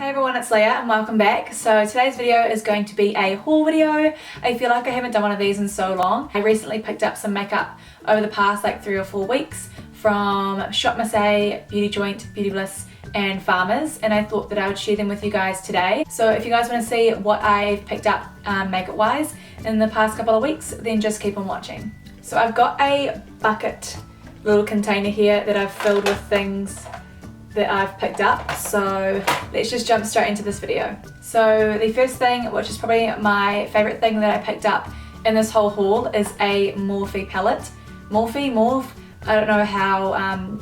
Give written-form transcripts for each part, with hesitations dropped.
Hey everyone, it's Leah and welcome back. So today's video is going to be a haul video. I feel like I haven't done one of these in so long. I recently picked up some makeup over the past like 3 or 4 weeks from ShopMissA, Beauty Joint, Beauty Bliss and Farmers, and I thought that I would share them with you guys today. So if you guys want to see what I've picked up makeup wise in the past couple of weeks, then just keep on watching. So I've got a bucket little container here that I've filled with things that I've picked up, so let's just jump straight into this video. So the first thing, which is probably my favourite thing that I picked up in this whole haul, is a Morphe palette. Morphe, I don't know how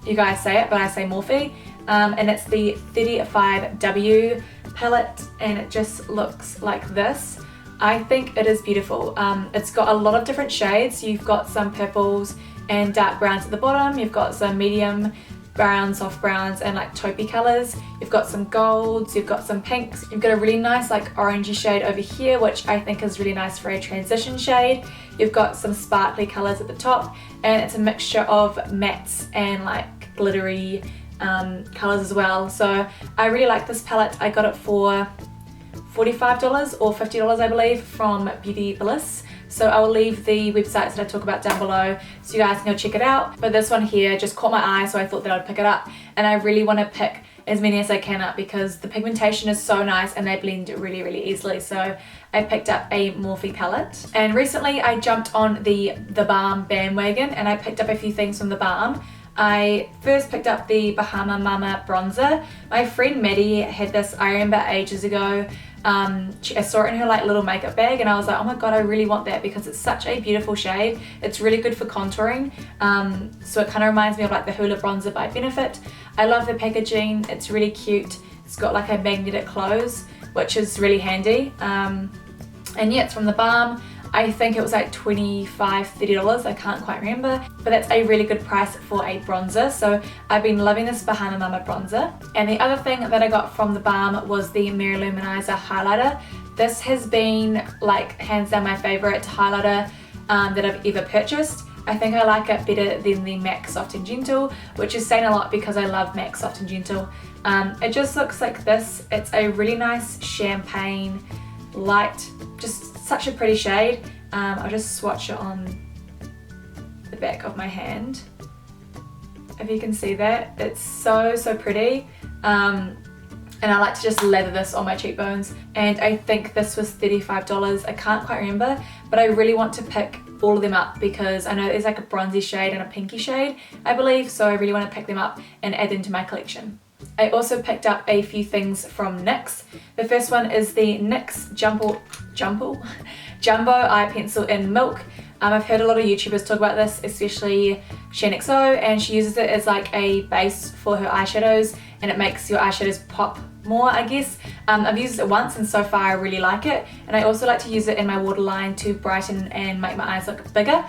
you guys say it, but I say Morphe, and it's the 35W palette, and it just looks like this. I think it is beautiful. It's got a lot of different shades. You've got some purples and dark browns at the bottom, you've got some medium browns, soft browns and like taupey colours. You've got some golds, you've got some pinks, you've got a really nice like orangey shade over here, which I think is really nice for a transition shade. You've got some sparkly colours at the top, and it's a mixture of mattes and like glittery colours as well. So I really like this palette. I got it for $45 or $50 I believe from Beauty Bliss. So I will leave the websites that I talk about down below so you guys can go check it out. But this one here just caught my eye, so I thought that I'd pick it up. And I really want to pick as many as I can up because the pigmentation is so nice and they blend really easily. So I picked up a Morphe palette. And recently I jumped on the Balm bandwagon and I picked up a few things from the Balm. I first picked up the Bahama Mama bronzer. My friend Maddie had this, I remember ages ago. I saw it in her like little makeup bag and I was like, oh my god, I really want that because it's such a beautiful shade. It's really good for contouring, so it kind of reminds me of like the Hoola bronzer by Benefit. I love the packaging, it's really cute. It's got like a magnetic close, which is really handy, and yeah, it's from the Balm. I think it was like $25, $30, I can't quite remember, but that's a really good price for a bronzer. So I've been loving this Bahama Mama bronzer. And the other thing that I got from the Balm was the Mirror Luminizer highlighter. This has been like hands down my favourite highlighter that I've ever purchased. I think I like it better than the MAC Soft and Gentle, which is saying a lot because I love MAC Soft and Gentle. It just looks like this. It's a really nice champagne light, just such a pretty shade. I'll just swatch it on the back of my hand. If you can see that, it's so pretty. And I like to just lather this on my cheekbones. And I think this was $35. I can't quite remember, but I really want to pick all of them up because I know there's like a bronzy shade and a pinky shade, I believe. So I really want to pick them up and add them to my collection. I also picked up a few things from NYX. The first one is the NYX Jumbo Eye Pencil in Milk. I've heard a lot of YouTubers talk about this, especially NYX, and she uses it as like a base for her eyeshadows and it makes your eyeshadows pop more, I guess. I've used it once and so far I really like it, and I also like to use it in my waterline to brighten and make my eyes look bigger.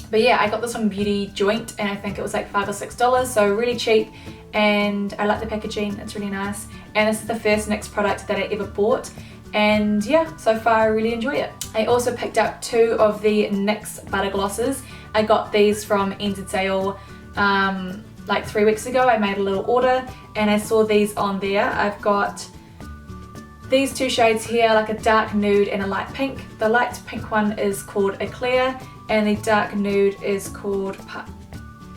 But yeah, I got this from Beauty Joint and I think it was like $5 or $6, so really cheap, and I like the packaging, it's really nice. And this is the first NYX product that I ever bought, and yeah, so far I really enjoy it. I also picked up 2 of the NYX butter glosses. I got these from NZ Sale like 3 weeks ago. I made a little order and I saw these on there. I've got these 2 shades here, like a dark nude and a light pink. The light pink one is called Eclair and the dark nude is called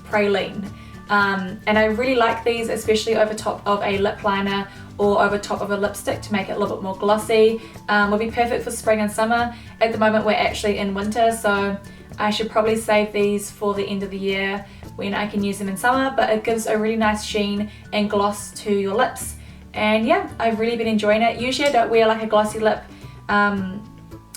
Praline. And I really like these, especially over top of a lip liner or over top of a lipstick to make it a little bit more glossy. Will be perfect for spring and summer. At the moment we're actually in winter, so I should probably save these for the end of the year when I can use them in summer, but it gives a really nice sheen and gloss to your lips. And yeah, I've really been enjoying it. Usually I don't wear like a glossy lip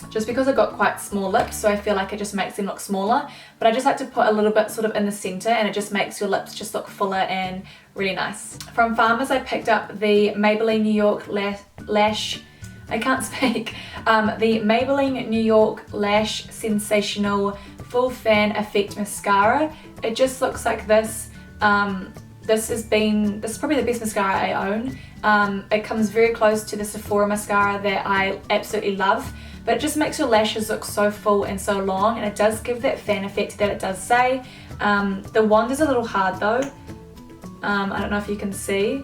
just because I've got quite small lips, so I feel like it just makes them look smaller, but I just like to put a little bit sort of in the center and it just makes your lips just look fuller and really nice. From Farmers I picked up the Maybelline New York Lash, I can't speak, the Maybelline New York Lash Sensational Full Fan Effect Mascara. It just looks like this. This is probably the best mascara I own. It comes very close to the Sephora mascara that I absolutely love, but it just makes your lashes look so full and so long, and it does give that fan effect that it does say. The wand is a little hard though. I don't know if you can see.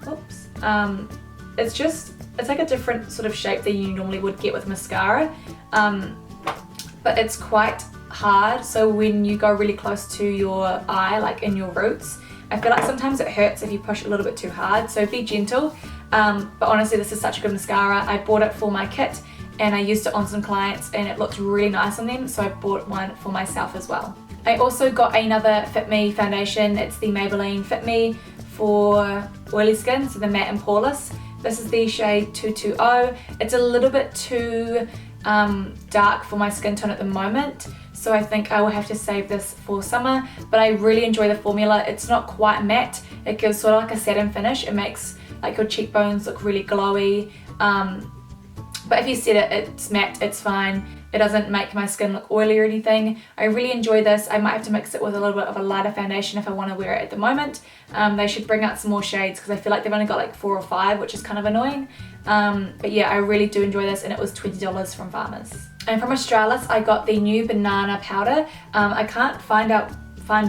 Oops. It's like a different sort of shape than you normally would get with mascara, but it's quite hard, so when you go really close to your eye, like in your roots, I feel like sometimes it hurts if you push a little bit too hard, so be gentle. But honestly, this is such a good mascara. I bought it for my kit and I used it on some clients and it looked really nice on them, so I bought one for myself as well. I also got another Fit Me foundation. It's the Maybelline Fit Me for oily skin, so the matte and poreless. This is the shade 220. It's a little bit too dark for my skin tone at the moment, so I think I will have to save this for summer, but I really enjoy the formula. It's not quite matte. It gives sort of like a satin finish. It makes like your cheekbones look really glowy, but if you set it's matte, it's fine. It doesn't make my skin look oily or anything. I really enjoy this. I might have to mix it with a little bit of a lighter foundation if I want to wear it at the moment. They should bring out some more shades because I feel like they've only got like 4 or 5, which is kind of annoying. But yeah, I really do enjoy this, and it was $20 from Farmers. And from Australis, I got the new banana powder. I can't find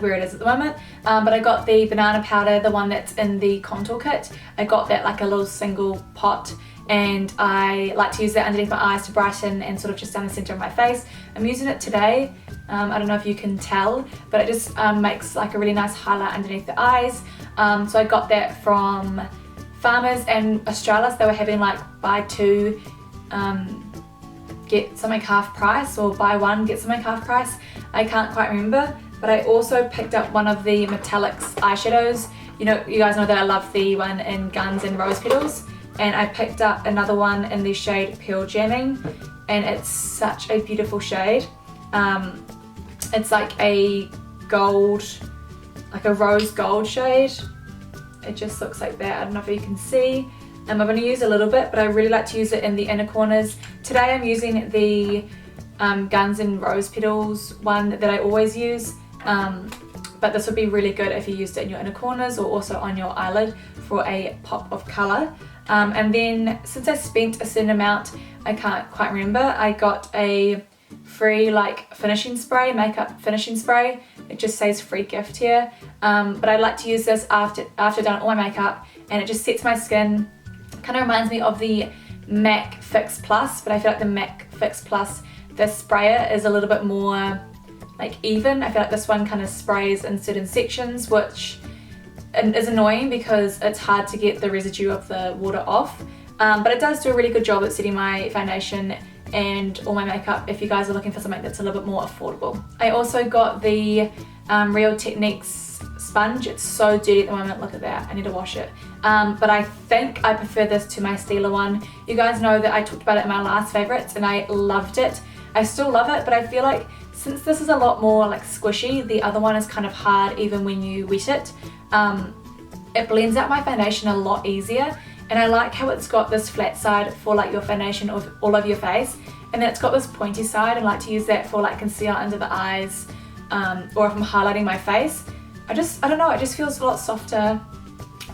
where it is at the moment, but I got the banana powder, the one that's in the contour kit. I got that like a little single pot, and I like to use that underneath my eyes to brighten and sort of just down the center of my face. I'm using it today. I don't know if you can tell, but it just makes like a really nice highlight underneath the eyes. So I got that from Farmers and Australis. They were having like buy 2 get something half price, or buy 1 get something half price. I can't quite remember, but I also picked up one of the metallics eyeshadows. You guys know that I love the one in Guns and Rose Petals, and I picked up another one in the shade Pearl Jamming, and it's such a beautiful shade. It's like a gold, like a rose gold shade. It just looks like that. I don't know if you can see. I'm going to use a little bit, but I really like to use it in the inner corners. Today I'm using the Guns and Rose Petals one that I always use, but this would be really good if you used it in your inner corners or also on your eyelid for a pop of colour. And then since I spent a certain amount, I can't quite remember, I got a free like finishing spray, makeup finishing spray. It just says free gift here, but I like to use this after I've done all my makeup, and it just sets my skin. Kind of reminds me of the MAC Fix Plus, but I feel like the MAC Fix Plus, this sprayer is a little bit more like even. I feel like this one kind of sprays in certain sections, which is annoying because it's hard to get the residue of the water off, but it does do a really good job at setting my foundation and all my makeup if you guys are looking for something that's a little bit more affordable. I also got the Real Techniques sponge. It's so dirty at the moment, look at that, I need to wash it. But I think I prefer this to my Stila one. You guys know that I talked about it in my last favourites and I loved it. I still love it, but I feel like since this is a lot more like squishy, the other one is kind of hard even when you wet it. It blends out my foundation a lot easier, and I like how it's got this flat side for like your foundation of all over your face, and then it's got this pointy side. I like to use that for like concealer under the eyes, or if I'm highlighting my face. I don't know, it just feels a lot softer.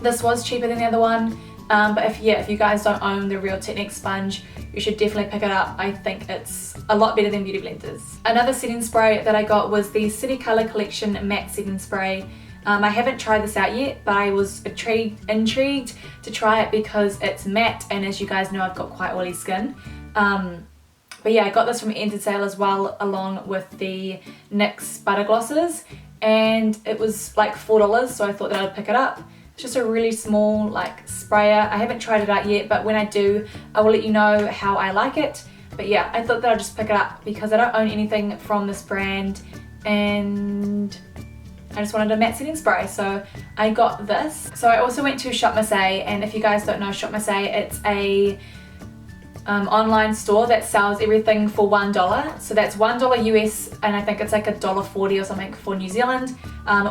This was cheaper than the other one, but if you guys don't own the Real Techniques sponge, you should definitely pick it up. I think it's a lot better than Beauty Blenders. Another setting spray that I got was the City Color Collection Matte Setting Spray. I haven't tried this out yet, but I was intrigued to try it because it's matte, and as you guys know, I've got quite oily skin. But yeah, I got this from Entered Sale as well, along with the NYX Butter Glosses, and it was like $4, so I thought that I'd pick it up. It's just a really small like sprayer. I haven't tried it out yet, but when I do, I will let you know how I like it. But yeah, I thought that I'd just pick it up because I don't own anything from this brand, and I just wanted a matte setting spray, so I got this. So I also went to ShopMissA, and if you guys don't know ShopMissA, it's a online store that sells everything for $1. So that's $1 US, and I think it's like $1.40 or something for New Zealand,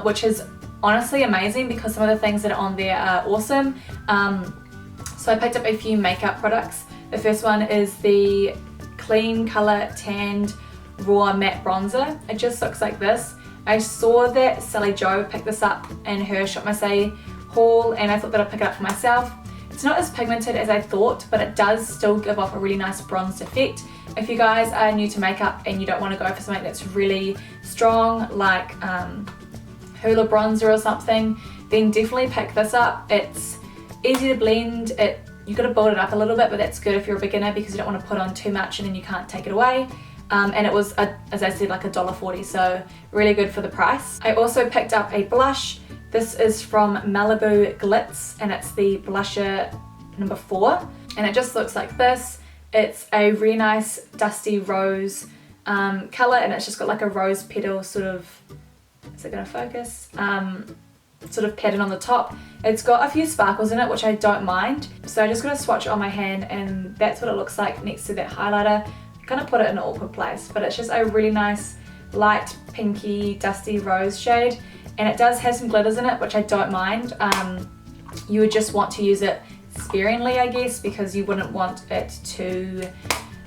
which is honestly amazing because some of the things that are on there are awesome. So I picked up a few makeup products. The first one is the Clean Color Tanned Raw Matte Bronzer. It just looks like this. I saw that Sally Jo picked this up in her ShopMissA haul, and I thought that I'd pick it up for myself. It's not as pigmented as I thought, but it does still give off a really nice bronzed effect. If you guys are new to makeup and you don't want to go for something that's really strong, like Hoola bronzer or something, then definitely pick this up. It's easy to blend. You've got to build it up a little bit, but that's good if you're a beginner because you don't want to put on too much and then you can't take it away. And it was, as I said, like $1.40, so really good for the price. I also picked up a blush. This is from Malibu Glitz, and it's the blusher number 4, and it just looks like this. It's a really nice dusty rose colour, and it's just got like a rose petal sort of, is it going to focus? Sort of pattern on the top. It's got a few sparkles in it, which I don't mind, so I just got to swatch it on my hand, and that's what it looks like next to that highlighter. Kind of put it in an awkward place, but it's just a really nice light pinky dusty rose shade, and it does have some glitters in it, which I don't mind. You would just want to use it sparingly, I guess, because you wouldn't want it to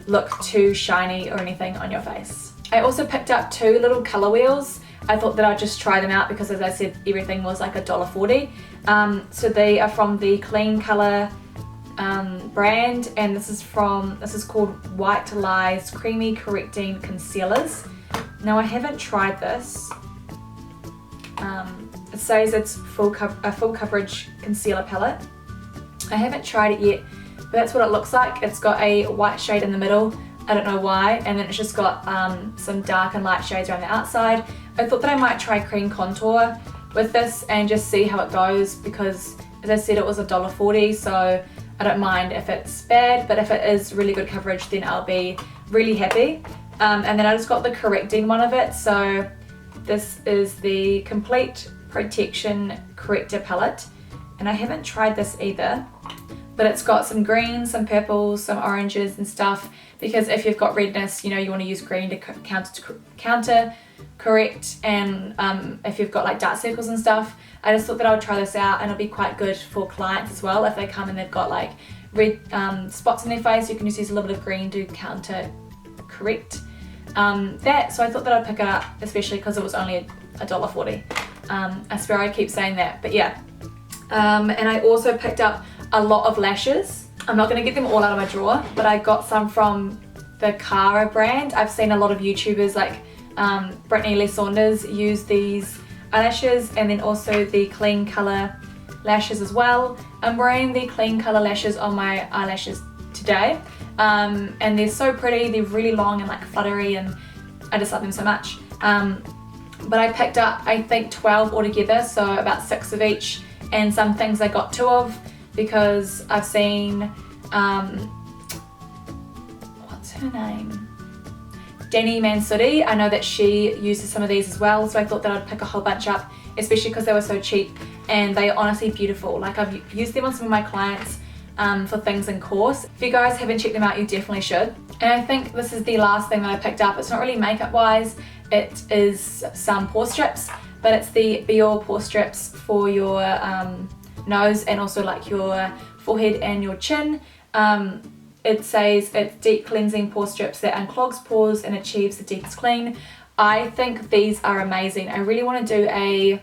look too shiny or anything on your face. I also picked up 2 little colour wheels. I thought that I'd just try them out because, as I said, everything was like $1.40. So they are from the Clean Colour brand, and this is called White Lies Creamy Correcting Concealers. Now I haven't tried this. It says it's a full coverage concealer palette. I haven't tried it yet, but that's what it looks like. It's got a white shade in the middle, I don't know why, and then it's just got some dark and light shades around the outside. I thought that I might try cream contour with this and just see how it goes because, as I said, it was $1.40, so I don't mind if it's bad, but if it is really good coverage, then I'll be really happy. And then I just got the correcting one of it. So this is the Complete Protection Corrector Palette, and I haven't tried this either, but it's got some greens, some purples, some oranges and stuff, because if you've got redness, you know, you want to use green to counter correct, and if you've got like dark circles and stuff. I just thought that I would try this out, and it'll be quite good for clients as well. If they come and they've got like red spots in their face, you can just use a little bit of green to counter correct that. So I thought that I'd pick it up, especially because it was only $1.40. I swear I keep saying that, but yeah. And I also picked up a lot of lashes. I'm not going to get them all out of my drawer, but I got some from the Cara brand. I've seen a lot of YouTubers like Brittany Lee Saunders use these eyelashes, and then also the Clean Colour lashes as well. I'm wearing the Clean Colour lashes on my eyelashes today, and they're so pretty. They're really long and like fluttery, and I just love them so much. But I picked up, I think, 12 altogether, so about 6 of each, and some things I got 2 of because I've seen, what's her name? Danny Mansutti. I know that she uses some of these as well, so I thought that I'd pick a whole bunch up, especially because they were so cheap, and they are honestly beautiful. Like, I've used them on some of my clients for things in course. If you guys haven't checked them out, you definitely should. And I think this is the last thing that I picked up. It's not really makeup wise, it is some pore strips, but it's the Be All pore strips for your nose and also like your forehead and your chin. It says it's deep cleansing pore strips that unclogs pores and achieves the deepest clean. I think these are amazing. I really want to do a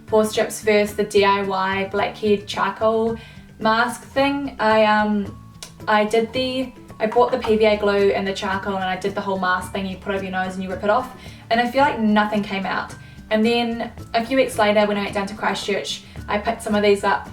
pore strips versus the DIY blackhead charcoal mask thing. I bought the PVA glue and the charcoal, and I did the whole mask thing. You put over your nose and you rip it off, and I feel like nothing came out. And then a few weeks later, when I went down to Christchurch, I picked some of these up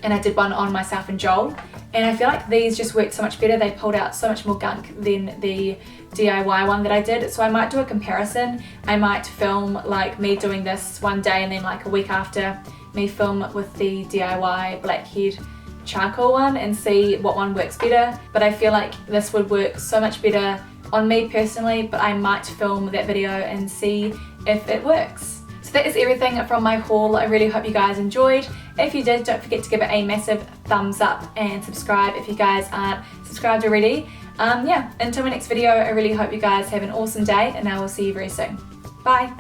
and I did one on myself and Joel, and I feel like these just worked so much better. They pulled out so much more gunk than the DIY one that I did. So I might do a comparison. I might film like me doing this one day, and then like a week after, me film with the DIY blackhead charcoal one and see what one works better. But I feel like this would work so much better on me personally, but I might film that video and see if it works. So that is everything from my haul. I really hope you guys enjoyed. If you did, don't forget to give it a massive thumbs up and subscribe if you guys aren't subscribed already. Yeah, until my next video, I really hope you guys have an awesome day, and I will see you very soon. Bye.